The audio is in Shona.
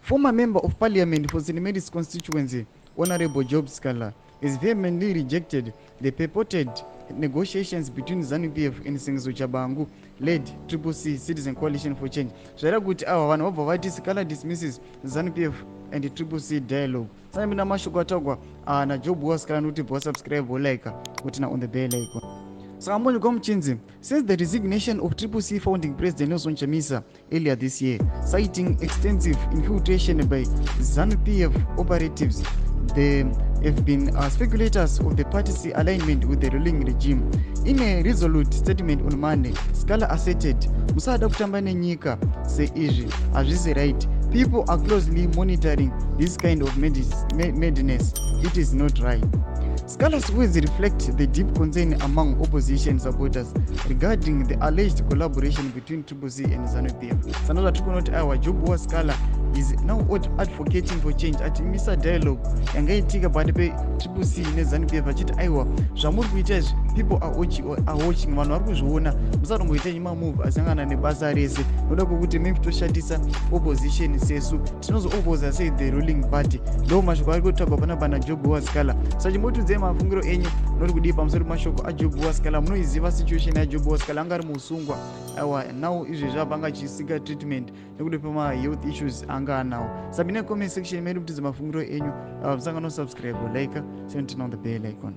Former Member of Parliament for Sinimedis constituency, Honorable Job Sikhala, has vehemently rejected the purported negotiations between Zanu-PF and Sengizo Chabangu led CCC Citizen Coalition for Change. Zvara kuti ava vanhu vabva vati Sikhala dismisses Zanu-PF and CCC dialogue. Saka mina mashoko atagwa na Job Sikhala nokuti bva subscribe like kuti na on the bell icon. Saka Mchinzi, since the resignation of CCC founding president Nelson Chamisa earlier this year, citing extensive infiltration by Zanu-PF operatives, there have been speculators of the party's alignment with the ruling regime. In a resolute statement on Monday, Sikhala asserted, "Musada kutamba nenyika se izvi hazvisi right. People are closely monitoring this kind of madness. It is not right." Sikhala's words reflect the deep concern among opposition supporters regarding the alleged collaboration between CCC and Zanu-PF. Sanoza tukunoti our Job Sikhala is now advocating for change at Mr. Dialogue yangaitika pakati pe CCC ne Zanu-PF achiti aiwa zvamuri kuita izvi people are watching, vanhu vari kuzviona, musatomboita move asangana nebasa rese noda kwokuti maybe toshandisa opposition sesu tinozo-opposa sei the ruling party. Ndo mashoko ari kutaurwa pana Job Sikhala. Sachimbotudze mafungiro enyu noti kudii pamusoro mashoko aJob Sikhala. Munoiziva situation yaJob Sikhala, anga ari musungwa aiwa now izvi zvapanga achisika treatment nekuti pema health issues anga anawo. Sabine comment section medu kutidze mafungiro enyu, musangano subscribe like, send on the bell icon.